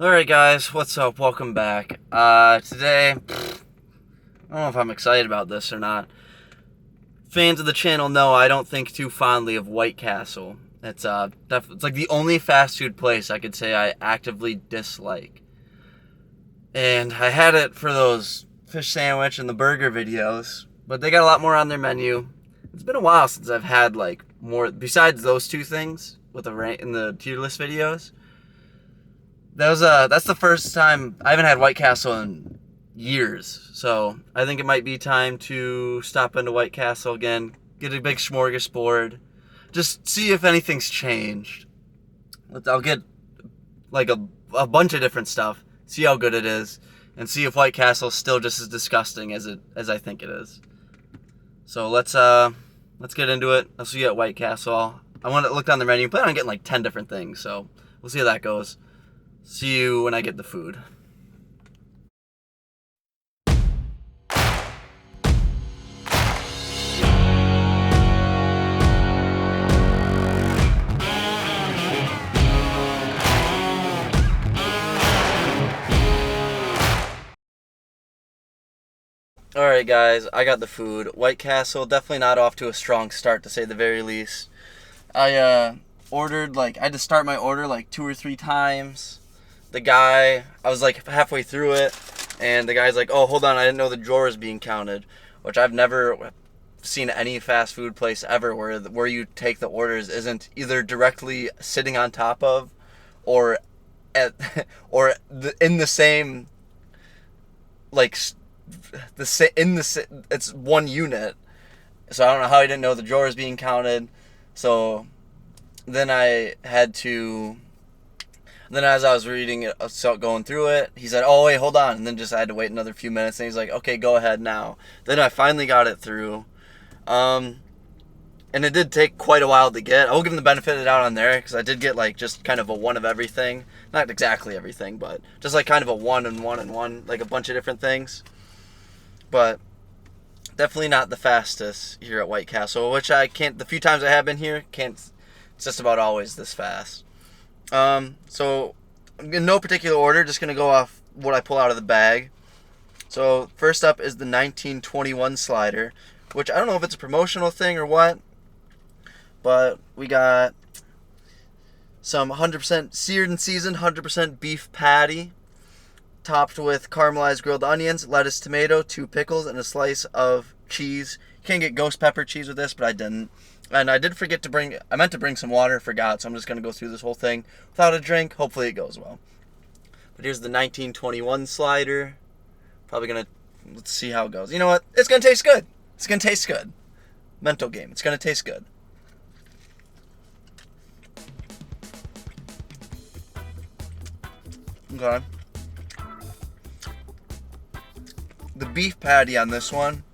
Alright guys, what's up? Welcome back. Today, I don't know if I'm excited about this or not. Fans of the channel know I don't think too fondly of White Castle. It's it's like the only fast food place I could say I actively dislike. And I had it for those fish sandwich and the burger videos, but they got a lot more on their menu. It's been a while since I've had like more besides those two things with the in the tier list videos. That's the first time I haven't had White Castle in years, so I think it might be time to stop into White Castle again, get a big smorgasbord, just see if anything's changed. I'll get like a bunch of different stuff, see how good it is, and see if White Castle's still just as disgusting as I think it is. So let's get into it. I'll see you at White Castle. I want to look down the menu. I plan on getting like 10 different things, so we'll see how that goes. See you when I get the food. Alright guys, I got the food. White Castle, definitely not off to a strong start to say the very least. I ordered, I had to start my order like 2 or 3 times. I was like halfway through it, and the guy's like, oh, hold on, I didn't know the drawer is being counted, which I've never seen any fast food place ever where you take the orders isn't either directly sitting on top of or in the same, it's one unit. So I don't know how he didn't know the drawer is being counted. So then as I was reading it, going through it, he said, oh, wait, hold on. And then I had to wait another few minutes. And he's like, okay, go ahead now. Then I finally got it through. And it did take quite a while to get. I will give him the benefit of the doubt on there, because I did get, just kind of a one of everything. Not exactly everything, but just, kind of a one and one and one, a bunch of different things. But definitely not the fastest here at White Castle, which the few times I have been here, it's just about always this fast. So in no particular order, just going to go off what I pull out of the bag. So first up is the 1921 slider, which I don't know if it's a promotional thing or what, but we got some 100% seared and seasoned 100% beef patty, topped with caramelized grilled onions, lettuce, tomato, 2 pickles, and a slice of cheese. You can get ghost pepper cheese with this, but I didn't. And I meant to bring some water, forgot, so I'm just going to go through this whole thing without a drink. Hopefully it goes well. But here's the 1921 slider. Let's see how it goes. You know what? It's going to taste good. It's going to taste good. Mental game. It's going to taste good. Okay. The beef patty on this one,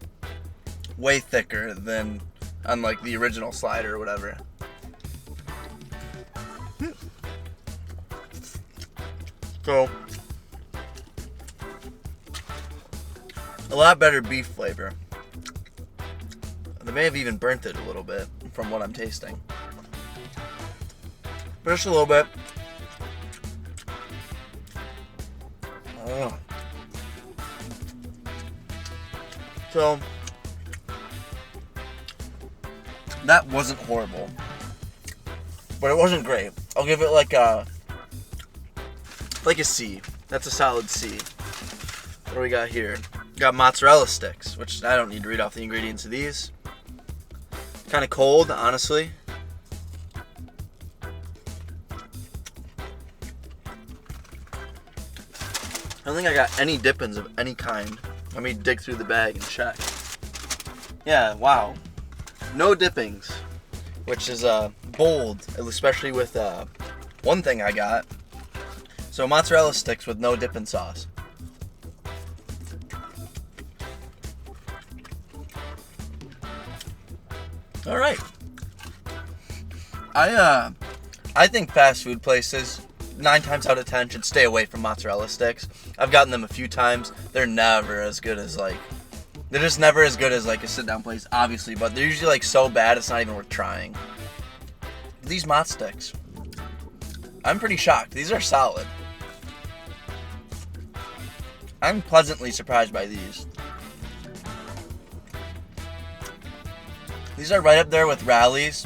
way thicker than on the original slider or whatever. So, a lot better beef flavor. They may have even burnt it a little bit from what I'm tasting. But just a little bit. So, that wasn't horrible, but it wasn't great. I'll give it like a C. That's a solid C. What do we got here? Got mozzarella sticks, which I don't need to read off the ingredients of these. Kind of cold, honestly. I don't think I got any dippings of any kind. Let me dig through the bag and check. Yeah, wow. No dippings, which is bold, especially with one thing I got. So mozzarella sticks with no dipping sauce. All right. I think fast food places 9 times out of 10 should stay away from mozzarella sticks. I've gotten them a few times. They're never as good as they're just never as good as a sit-down place, obviously, but they're usually so bad it's not even worth trying. These mozz sticks, I'm pretty shocked. These are solid. I'm pleasantly surprised by these. These are right up there with Rally's,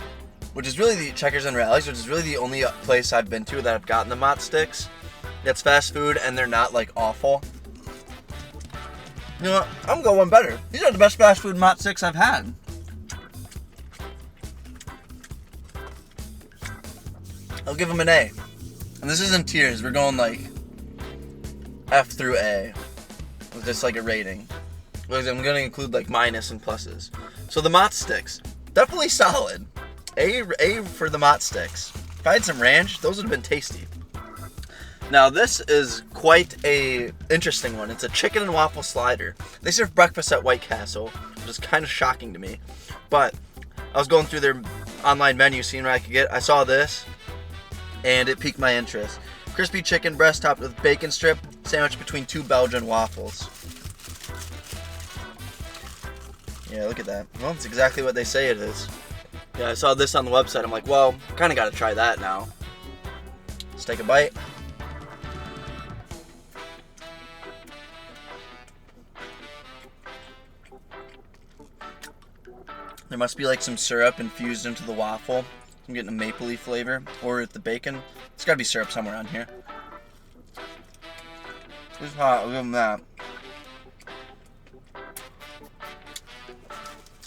which is really the Checkers and Rally's, which is really the only place I've been to that I've gotten the Mott Sticks. That's fast food, and they're not like awful. You know what? I'm going one better. These are the best fast food Mott Sticks I've had. I'll give them an A. And this isn't tiers. We're going like F through A. With just like a rating. Because I'm going to include like minus and pluses. So the Mott Sticks. Definitely solid. A for the Mott Sticks. If I had some ranch, those would have been tasty. Now this is quite a interesting one. It's a chicken and waffle slider. They serve breakfast at White Castle, which is kind of shocking to me. But I was going through their online menu, seeing what I could get. I saw this, and it piqued my interest. Crispy chicken breast topped with bacon strip, sandwiched between 2 Belgian waffles. Yeah, look at that. Well, it's exactly what they say it is. Yeah, I saw this on the website. I'm like, well, kind of got to try that now. Let's take a bite. There must be like some syrup infused into the waffle. I'm getting a mapley flavor. Or with the bacon. There's got to be syrup somewhere on here. It's hot. I'll give them that.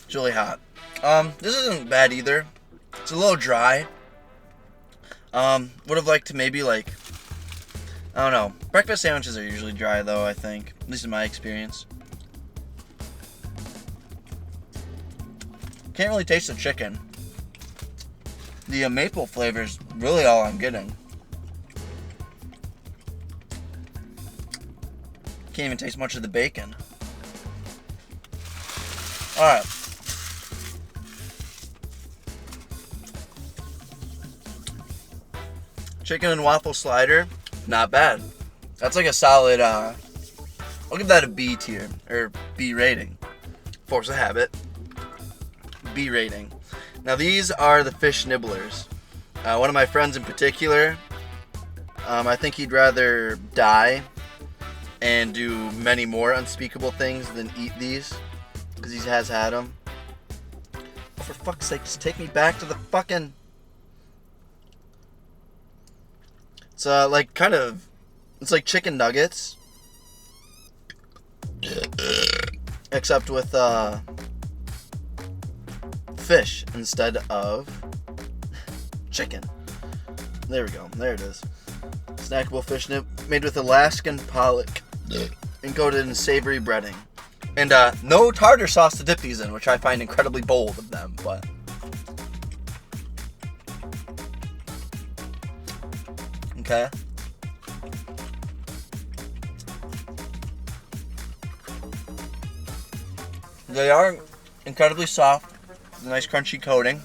It's really hot. This isn't bad either. It's a little dry. Would have liked to maybe like, I don't know. Breakfast sandwiches are usually dry though, I think. At least in my experience. Can't really taste the chicken. The maple flavor is really all I'm getting. Can't even taste much of the bacon. Alright. Chicken and waffle slider, not bad. That's like a solid, I'll give that a B tier, or B rating. Force of habit. B rating. Now these are the fish nibblers. One of my friends in particular, I think he'd rather die and do many more unspeakable things than eat these, because he has had them. Oh, for fuck's sake, just take me back to the fucking... It's like kind of, it's like chicken nuggets, except with fish instead of chicken. There we go. There it is. Snackable fish nib made with Alaskan pollock and coated in savory breading. And no tartar sauce to dip these in, which I find incredibly bold of them, but... Okay. They are incredibly soft, with a nice crunchy coating.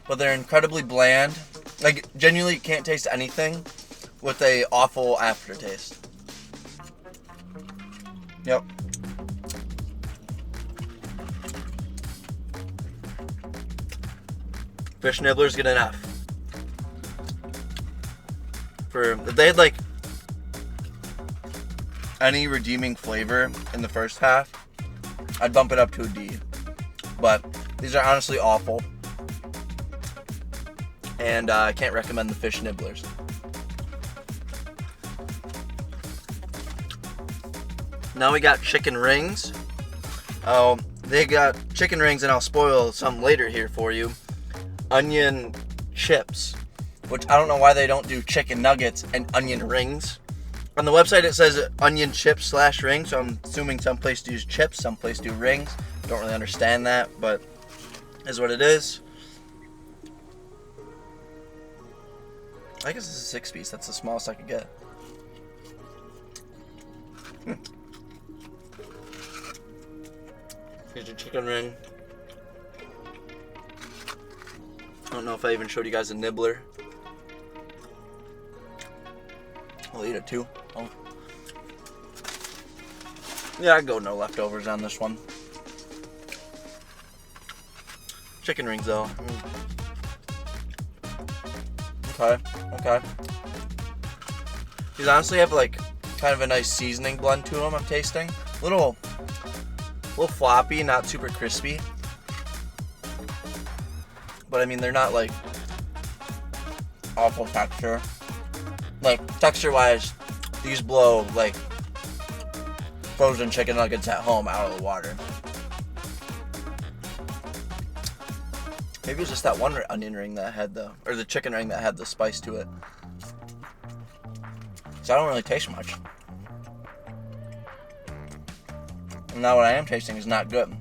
But they're incredibly bland. Like, genuinely can't taste anything with a awful aftertaste. Yep. Fish nibblers get an F. If they had like any redeeming flavor in the first half, I'd bump it up to a D. But these are honestly awful. And I can't recommend the fish nibblers. Now we got chicken rings. Oh, they got chicken rings, and I'll spoil some later here for you. Onion chips, which I don't know why they don't do chicken nuggets and onion rings. On the website it says onion chips / rings, so I'm assuming some place do chips, some place do rings. Don't really understand that, but is what it is. I guess this is a 6-piece. That's the smallest I could get. Here's your chicken ring. I don't know if I even showed you guys a nibbler. I'll eat it too. Oh. Yeah, I'd go no leftovers on this one. Chicken rings though. Okay. These honestly have like kind of a nice seasoning blend to them. I'm tasting a little floppy, not super crispy. But I mean, they're not like awful texture. Like texture-wise, these blow like frozen chicken nuggets at home out of the water. Maybe it's just that one onion ring that had or the chicken ring that had the spice to it. So I don't really taste much. And now what I am tasting is not good.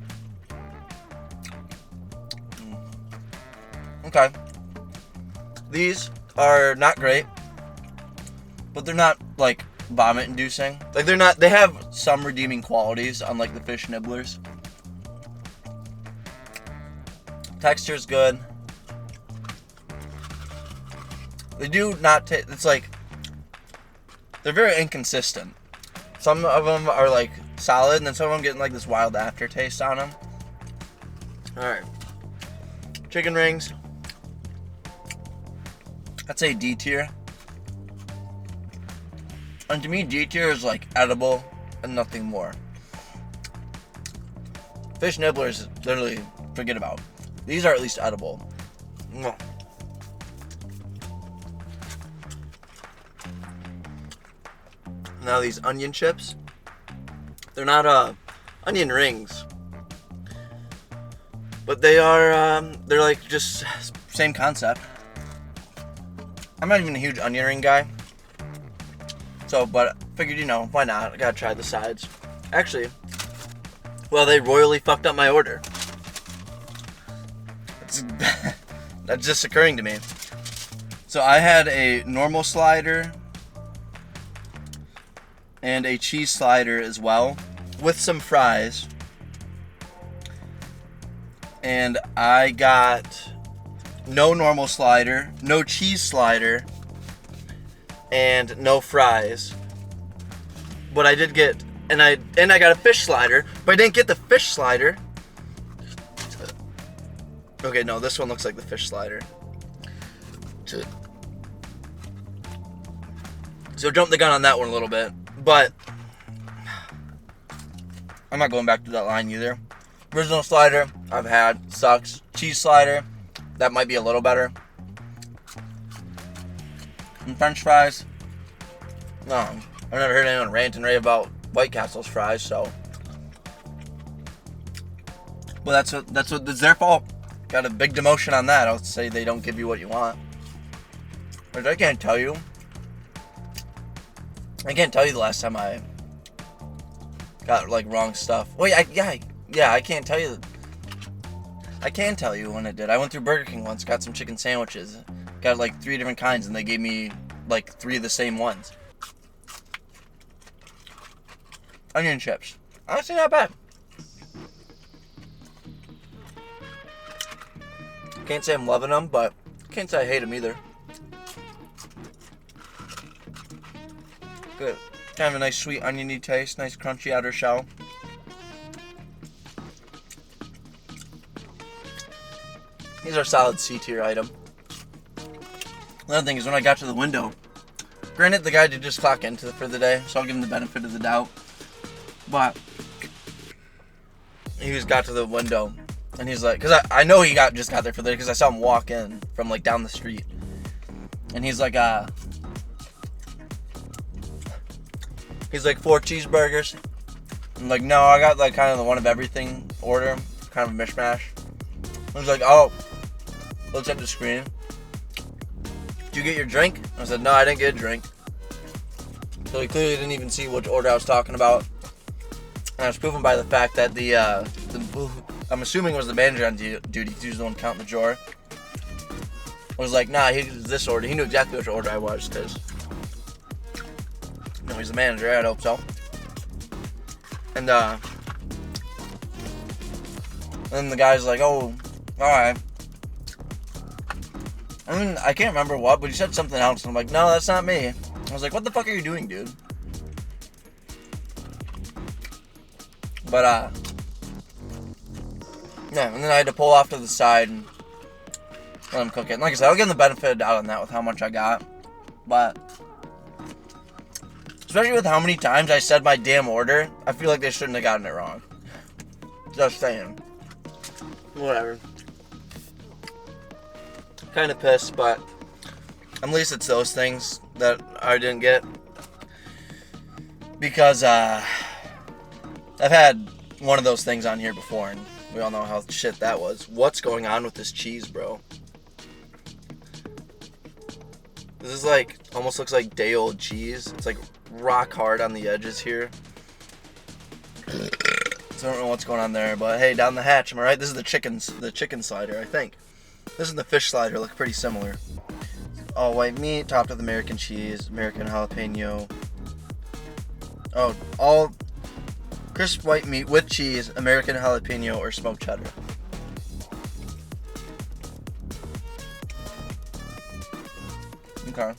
Okay. These are not great, but they're not like vomit inducing. Like they have some redeeming qualities unlike the fish nibblers. Texture's good. They do not taste, it's like, they're very inconsistent. Some of them are like solid, and then some of them getting like this wild aftertaste on them. Alright. Chicken rings. I'd say D tier. And to me, D tier is like edible and nothing more. Fish nibblers, literally, forget about. These are at least edible. Now these onion chips. They're not onion rings. But they are, they're like just same concept. I'm not even a huge onion ring guy. So, but figured, why not? I gotta try the sides. Actually, well, they royally fucked up my order. That's just occurring to me. So I had a normal slider and a cheese slider as well, with some fries. And I got no normal slider, no cheese slider, and no fries. But I did get, and I got a fish slider, but I didn't get the fish slider. Okay, no, this one looks like the fish slider. So jump the gun on that one a little bit, but I'm not going back to that line either. Original slider, I've had, sucks. Cheese slider, that might be a little better. And French fries, no, I've never heard anyone rant and rave about White Castle's fries, so. Well, that's it's their fault. Got a big demotion on that. I'll say they don't give you what you want. But I can't tell you the last time I got like wrong stuff. Wait, I can't tell you. I can tell you when it did. I went through Burger King once, got some chicken sandwiches, got like 3 different kinds, and they gave me like 3 of the same ones. Onion chips, honestly not bad. Can't say I'm loving them, but can't say I hate them either. Good. Kind of a nice sweet oniony taste, nice crunchy outer shell. These are solid C tier item. Another thing is when I got to the window, granted the guy did just clock in for the day, so I'll give him the benefit of the doubt. But he just got to the window. And he's like, because I know he just got there for the day, because I saw him walk in from like down the street. And he's like, 4 cheeseburgers. I'm like, no, I got like kind of the one of everything order, kind of a mishmash. I was like, oh, looks at the screen. Did you get your drink? I said, no, I didn't get a drink. So he clearly didn't even see which order I was talking about. And I was proven by the fact that the I'm assuming it was the manager on duty, he was the one counting the drawer. I was like, nah, he's this order. He knew exactly which order I was, because, he's the manager, I'd hope so. And then the guy's like, oh, alright. I mean, I can't remember what, but he said something else, and I'm like, no, that's not me. I was like, what the fuck are you doing, dude? But, yeah, and then I had to pull off to the side and let him cook it. And like I said, I'll give him the benefit of the doubt on that with how much I got. But Especially with how many times I said my damn order, I feel like they shouldn't have gotten it wrong. Just saying. Whatever. Kind of pissed, but at least it's those things that I didn't get. Because I've had one of those things on here before, and we all know how shit that was. What's going on with this cheese, bro? This is like, almost looks like day old cheese. It's like rock hard on the edges here. So I don't know what's going on there, but hey, down the hatch, am I right? This is the chicken slider, I think. This is the fish slider, look pretty similar. All white meat, topped with American cheese, American jalapeno. Oh, all crisp white meat with cheese, American jalapeno, or smoked cheddar. Okay.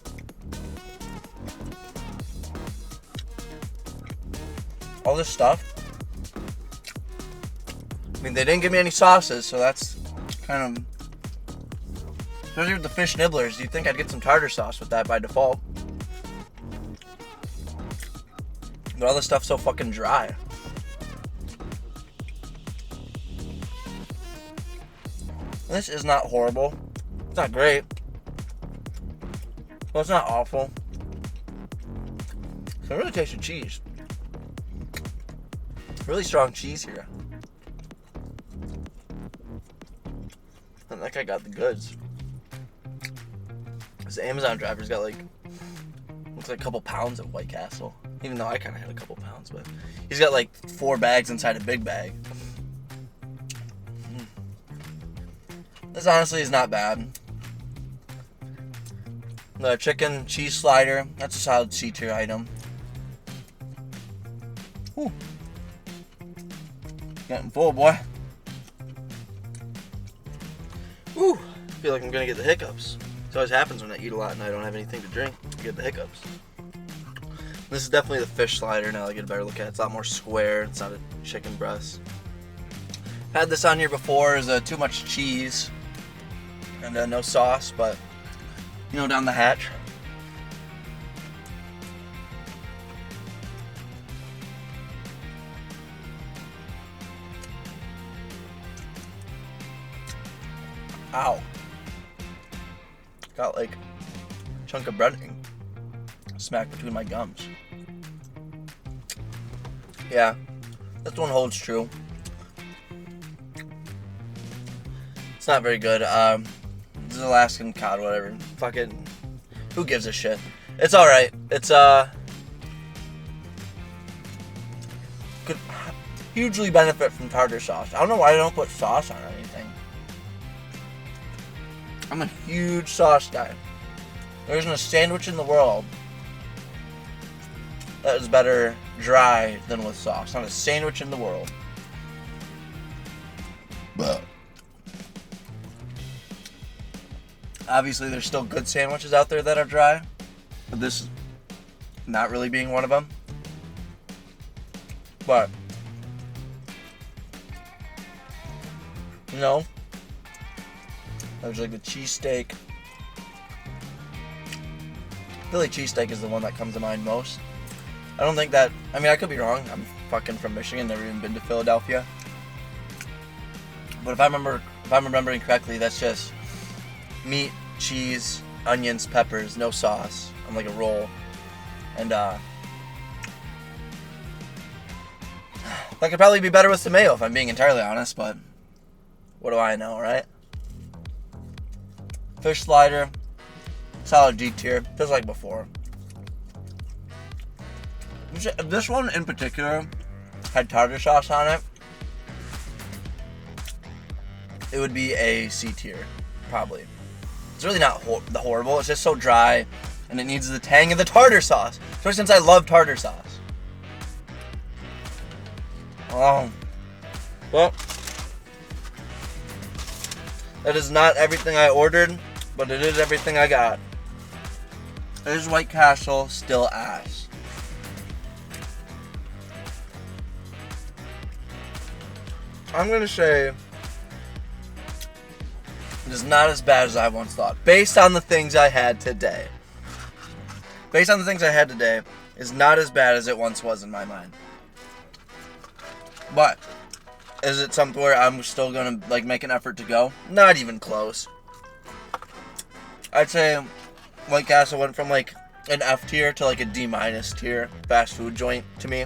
All this stuff. I mean, they didn't give me any sauces, so that's kind of... Especially with the fish nibblers, you'd think I'd get some tartar sauce with that by default. But all this stuff's so fucking dry. This is not horrible. It's not great. Well, it's not awful. So I really taste the cheese. Really strong cheese here. I think I got the goods. This Amazon driver's got like, looks like a couple pounds of White Castle. Even though I kind of had a couple pounds, but he's got like 4 bags inside a big bag. This honestly is not bad. The chicken cheese slider, that's a solid C tier item. Whew. Getting full, boy. Whew. I feel like I'm gonna get the hiccups. It always happens when I eat a lot and I don't have anything to drink. I get the hiccups. This is definitely the fish slider now that I get a better look at it. It's a lot more square. It's not a chicken breast. Had this on here before as too much cheese and no sauce, but you know, down the hatch. Ow. Got like a chunk of breading smacked between my gums. Yeah, this one holds true. It's not very good. This is Alaskan cod, whatever. Fucking, who gives a shit? It's alright. It's, could hugely benefit from tartar sauce. I don't know why I don't put sauce on anything. I'm a huge sauce guy. There isn't a sandwich in the world that is better dry than with sauce. Not a sandwich in the world. But obviously, there's still good sandwiches out there that are dry, but this not really being one of them. But you know, there's like the cheesesteak. Philly cheesesteak is the one that comes to mind most. I don't think that, I mean, I could be wrong. I'm fucking from Michigan, never even been to Philadelphia. But if I'm remembering correctly, that's just meat, cheese, onions, peppers, no sauce, on like a roll. And that could probably be better with tomato if I'm being entirely honest, but what do I know, right? Fish slider, solid D tier, just like before. If this one in particular had tartar sauce on it, it would be a C tier, probably. It's really not horrible, it's just so dry, and it needs the tang of the tartar sauce, especially since I love tartar sauce. Oh, well, that is not everything I ordered, but it is everything I got. Is White Castle still ass? I'm gonna say it is not as bad as I once thought, based on the things I had today. Based on the things I had today, is not as bad as it once was in my mind. But is it something where I'm still gonna like make an effort to go? Not even close. I'd say White Castle went from like an F tier to like a D- tier fast food joint to me.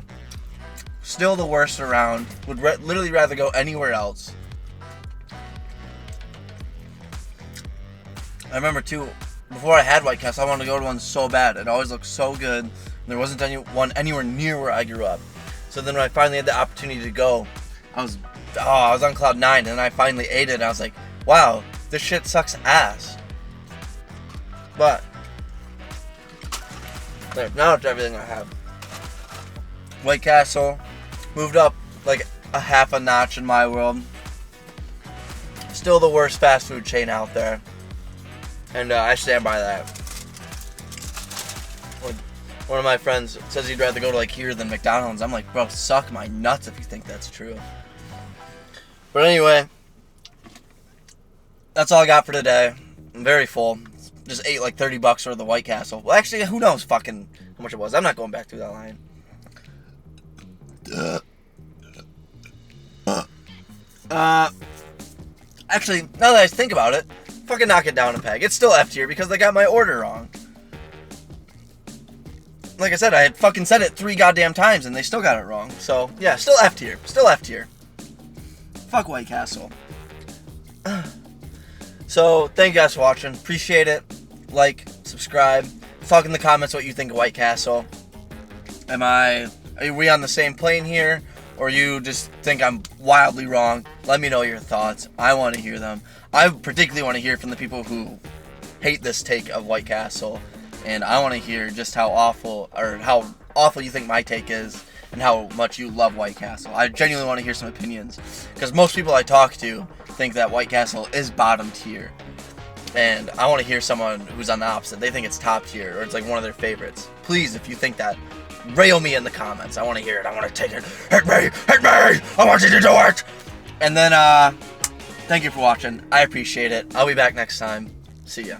Still the worst around. Would literally rather go anywhere else. I remember too, before I had White Castle, I wanted to go to one so bad. It always looked so good. And there wasn't anyone anywhere near where I grew up. So then when I finally had the opportunity to go, I was on cloud 9, and I finally ate it, and I was like, wow, this shit sucks ass. But there, now it's everything I have. White Castle moved up like a half a notch in my world. Still the worst fast food chain out there. And I stand by that. One of my friends says he'd rather go to like here than McDonald's. I'm like, bro, suck my nuts if you think that's true. But anyway, that's all I got for today. I'm very full. Just ate like $30 for the White Castle. Well, actually, who knows fucking how much it was. I'm not going back through that line. Actually, now that I think about it, fucking knock it down a peg. It's still F tier because they got my order wrong. Like I said, I had fucking said it 3 goddamn times and they still got it wrong. So, yeah, still F tier. Still F tier. Fuck White Castle. So, thank you guys for watching. Appreciate it. Like, subscribe. Talk in the comments what you think of White Castle. Are we on the same plane here? Or you just think I'm wildly wrong? Let me know your thoughts. I want to hear them. I particularly want to hear from the people who hate this take of White Castle. And I want to hear just how awful you think my take is and how much you love White Castle. I genuinely want to hear some opinions. Because most people I talk to think that White Castle is bottom tier. And I want to hear someone who's on the opposite. They think it's top tier or it's like one of their favorites. Please, if you think that, rail me in the comments. I want to hear it. I want to take it. Hit me! Hit me! I want you to do it! And then, thank you for watching. I appreciate it. I'll be back next time. See ya.